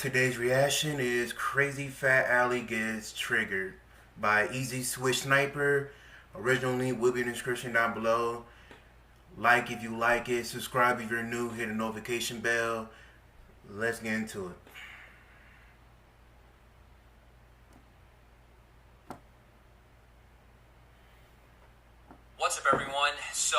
Today's reaction is Crazy Fat Alley Gets Triggered by Easy Swish Sniper. Original link will be in the description down below. Like if you like it, subscribe if you're new, hit the notification bell. Let's get into it. What's up, everyone? So,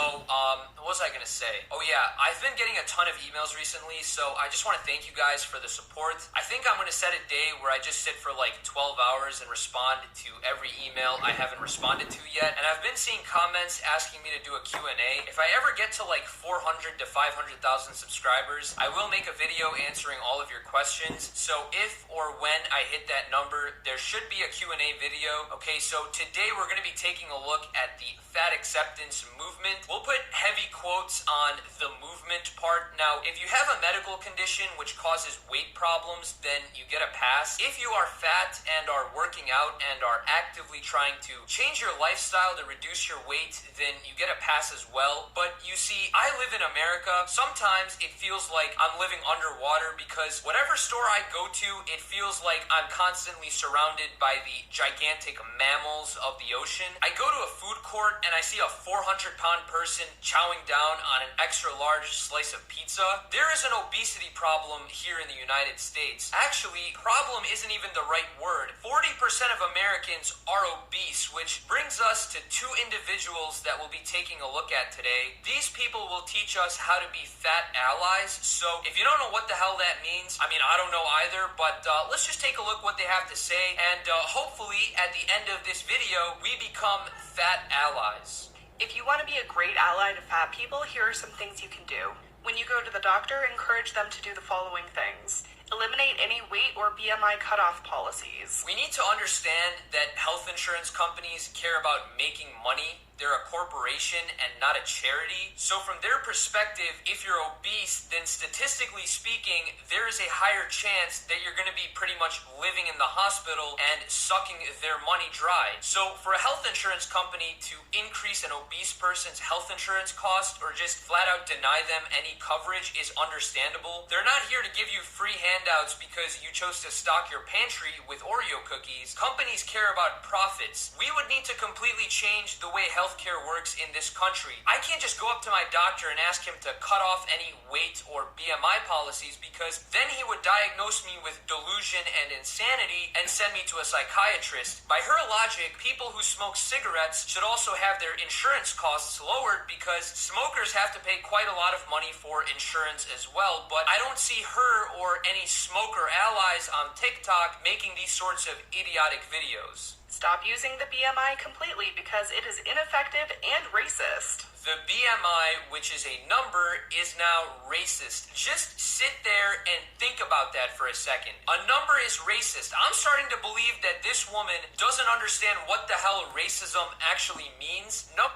what was I gonna say? Oh yeah, I've been getting a ton of emails recently, so I just want to thank you guys for the support. I think I'm gonna set a day where I just sit for like 12 hours and respond to every email I haven't responded to yet. And I've been seeing comments asking me to do a Q&A. If I ever get to like 400 to 500,000 subscribers, I will make a video answering all of your questions. So if or when I hit that number, there should be a Q&A video. Okay, so today we're gonna be taking a look at the fat acceptance movement. We'll put heavy quotes on the movement part. Now, if you have a medical condition which causes weight problems, then you get a pass. If you are fat and are working out and are actively trying to change your lifestyle to reduce your weight, then you get a pass as well. But you see, I live in America. Sometimes it feels like I'm living underwater because whatever store I go to, it feels like I'm constantly surrounded by the gigantic mammals of the ocean. I go to a food court and I see a 400-pound person chowing down on an extra large slice of pizza. There is an obesity problem here in the United States. Actually, problem isn't even the right word. 40% of Americans are obese, which brings us to two individuals that we'll be taking a look at today. These people will teach us how to be fat allies. So if you don't know what the hell that means, I mean, I don't know either, but let's just take a look what they have to say, and hopefully at the end of this video, we become fat allies. If you want to be a great ally to fat people, here are some things you can do. When you go to the doctor, encourage them to do the following things. Eliminate any weight or BMI cutoff policies. We need to understand that health insurance companies care about making money. They're a corporation and not a charity. So from their perspective, if you're obese, then statistically speaking, there is a higher chance that you're going to be pretty much living in the hospital and sucking their money dry. So for a health insurance company to increase an obese person's health insurance cost or just flat out deny them any coverage is understandable. They're not here to give you free handouts because you chose to stock your pantry with Oreo cookies. Companies care about profits. We would need to completely change the way healthcare works in this country. I can't just go up to my doctor and ask him to cut off any weight or BMI policies because then he would diagnose me with delusion and insanity and send me to a psychiatrist. By her logic, people who smoke cigarettes should also have their insurance costs lowered because smokers have to pay quite a lot of money for insurance as well, but I don't see her or any smoker allies on TikTok making these sorts of idiotic videos. Stop using the BMI completely because it is ineffective and racist. The BMI, which is a number, is now racist. Just sit there and think about that for a second. A number is racist. I'm starting to believe that this woman doesn't understand what the hell racism actually means. Nope.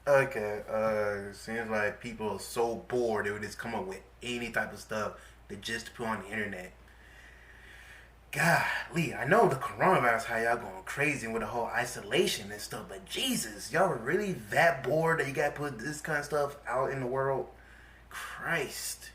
Okay, seems like people are so bored they would just come up with any type of stuff to just put on the internet. Golly, I know the coronavirus, how y'all going crazy with the whole isolation and stuff, but Jesus, y'all are really that bored that you gotta put this kind of stuff out in the world? Christ.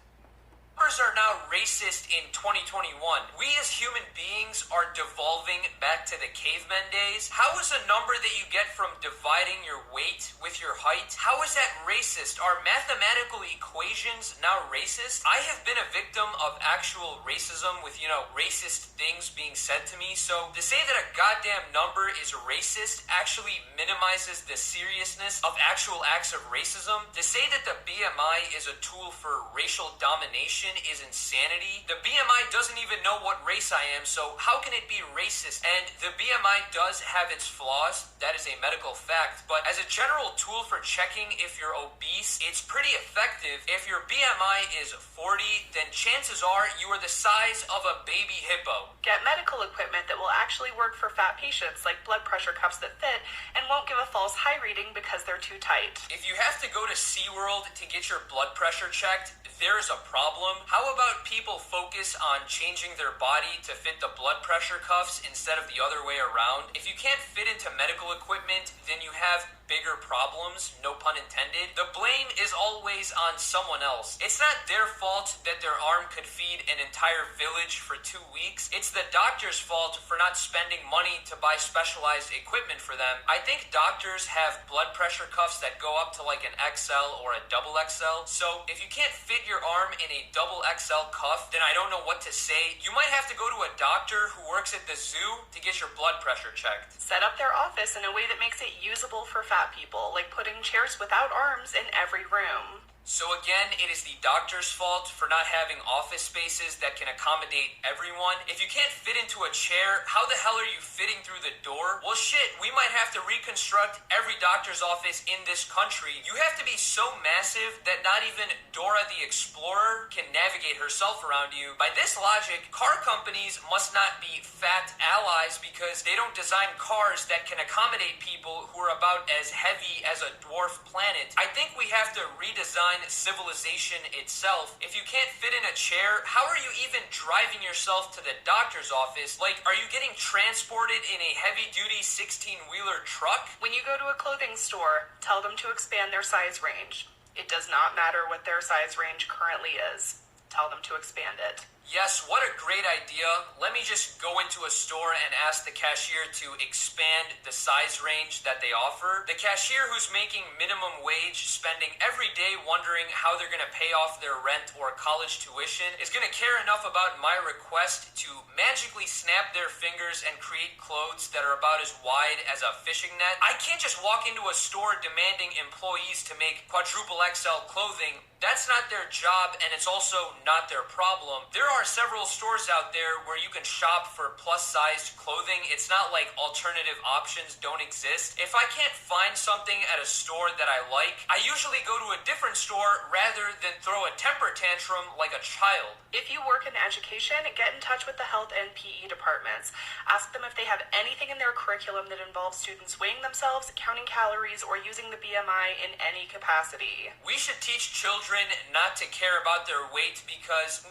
Numbers are now racist in 2021. We as human beings are devolving back to the caveman days. How is a number that you get from dividing your weight with your height, how is that racist? Are mathematical equations now racist? I have been a victim of actual racism with, racist things being said to me. So to say that a goddamn number is racist actually minimizes the seriousness of actual acts of racism. To say that the BMI is a tool for racial domination is insanity. The BMI doesn't even know what race I am, so how can it be racist? And the BMI does have its flaws, that is a medical fact, but as a general tool for checking if you're obese, it's pretty effective. If your BMI is 40, then chances are you are the size of a baby hippo. Get medical equipment that will actually work for fat patients, like blood pressure cuffs that fit and won't give a false high reading because they're too tight. If you have to go to SeaWorld to get your blood pressure checked, there's a problem. How about people focus on changing their body to fit the blood pressure cuffs instead of the other way around? If you can't fit into medical equipment, then you have bigger problems, no pun intended, the blame is always on someone else. It's not their fault that their arm could feed an entire village for 2 weeks. It's the doctor's fault for not spending money to buy specialized equipment for them. I think doctors have blood pressure cuffs that go up to like an XL or a double XL. So if you can't fit your arm in a double XL cuff, then I don't know what to say. You might have to go to a doctor who works at the zoo to get your blood pressure checked. Set up their office in a way that makes it usable for fat people, like putting chairs without arms in every room. So again, it is the doctor's fault for not having office spaces that can accommodate everyone. If you can't fit into a chair, how the hell are you fitting through the door? Well shit, we might have to reconstruct every doctor's office in this country. You have to be so massive that not even Dora the Explorer can navigate herself around you. By this logic, car companies must not be fat allies because they don't design cars that can accommodate people who are about as heavy as a dwarf planet. I think we have to redesign civilization itself. If you can't fit in a chair, how are you even driving yourself to the doctor's office? Like, are you getting transported in a heavy-duty 16-wheeler truck? When you go to a clothing store, tell them to expand their size range. It does not matter what their size range currently is. Tell them to expand it. Yes, what a great idea. Let me just go into a store and ask the cashier to expand the size range that they offer. The cashier who's making minimum wage, spending every day wondering how they're going to pay off their rent or college tuition, is going to care enough about my request to magically snap their fingers and create clothes that are about as wide as a fishing net. I can't just walk into a store demanding employees to make quadruple XL clothing. That's not their job, and it's also not their problem. There are several stores out there where you can shop for plus-sized clothing. It's not like alternative options don't exist. If I can't find something at a store that I like, I usually go to a different store rather than throw a temper tantrum like a child. If you work in education, get in touch with the health and PE departments. Ask them if they have anything in their curriculum that involves students weighing themselves, counting calories, or using the BMI in any capacity. We should teach children not to care about their weight because,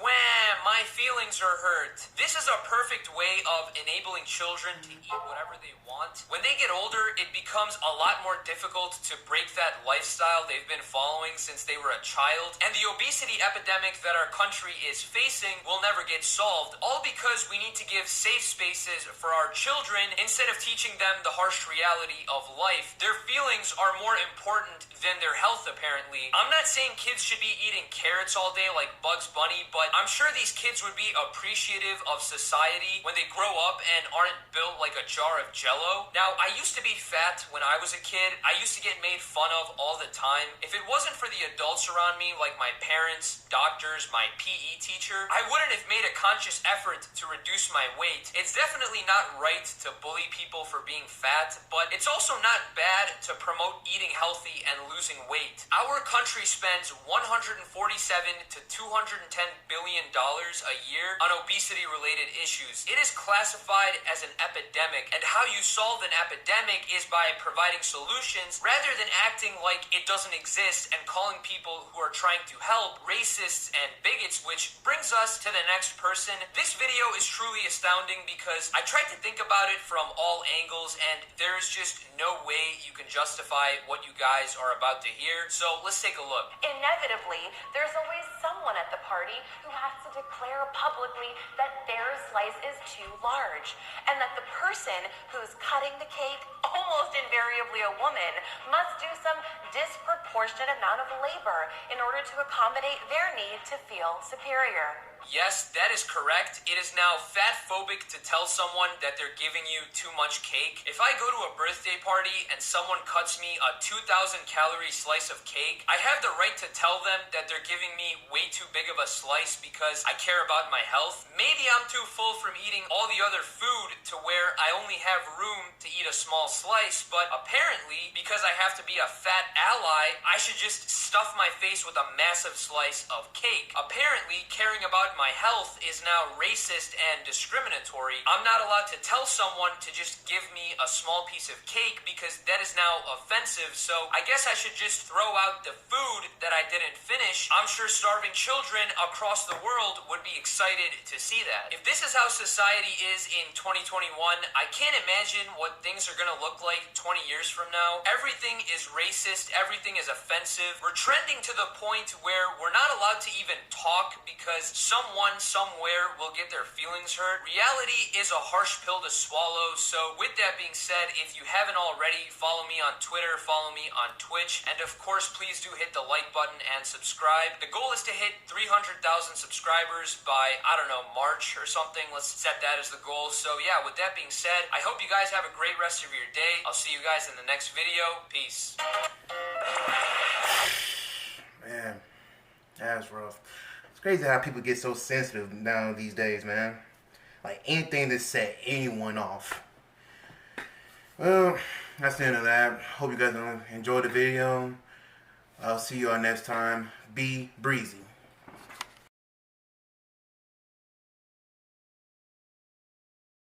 my feelings are hurt. This is a perfect way of enabling children to eat whatever they want. When they get older, it becomes a lot more difficult to break that lifestyle they've been following since they were a child. And the obesity epidemic that our country is facing will never get solved, all because we need to give safe spaces for our children instead of teaching them the harsh reality of life. Their feelings are more important than their health, apparently. I'm not saying kids should be eating carrots all day like Bugs Bunny, but I'm sure these kids would be appreciative of society when they grow up and aren't built like a jar of jello. Now, I used to be fat when I was a kid. I used to get made fun of all the time. If it wasn't for the adults around me, like my parents, doctors, my PE teacher, I wouldn't have made a conscious effort to reduce my weight. It's definitely not right to bully people for being fat, but it's also not bad to promote eating healthy and losing weight. Our country spends $147 to $210 billion a year on obesity-related issues. It is classified as an epidemic, and how you solve an epidemic is by providing solutions rather than acting like it doesn't exist and calling people who are trying to help racists and bigots, which brings us to the next person. This video is truly astounding because I tried to think about it from all angles, and there's just no way you can justify what you guys are about to hear. So let's take a look. Inevitably, there's always someone at the party who has to declare publicly that their slice is too large, and that the person who's cutting the cake, almost invariably a woman, must do some disproportionate amount of labor in order to accommodate their need to feel superior. Yes, that is correct. It is now fat-phobic to tell someone that they're giving you too much cake. If I go to a birthday party and someone cuts me a 2,000-calorie slice of cake, I have the right to tell them that they're giving me way too big of a slice because I care about my health. Maybe I'm too full from eating all the other food to where I only have room to eat a small slice, but apparently, because I have to be a fat ally, I should just stuff my face with a massive slice of cake. Apparently, caring about my health is now racist and discriminatory. I'm not allowed to tell someone to just give me a small piece of cake because that is now offensive. So I guess I should just throw out the food that I didn't finish. I'm sure starving children across the world would be excited to see that. If this is how society is in 2021, I can't imagine what things are going to look like 20 years from now. Everything is racist. Everything is offensive. We're trending to the point where we're not allowed to even talk because someone somewhere will get their feelings hurt. Reality is a harsh pill to swallow. So with that being said, if you haven't already, follow me on Twitter, follow me on Twitch, and of course, please do hit the like button and subscribe. The goal is to hit 300,000 subscribers by, I don't know, March or something. Let's set that as the goal. So yeah, with that being said, I hope you guys have a great rest of your day. I'll see you guys in the next video. Peace. Man, that's rough. It's crazy how people get so sensitive now these days, man. Like anything to set anyone off. Well, that's the end of that. Hope you guys enjoyed the video. I'll see you all next time. Be breezy.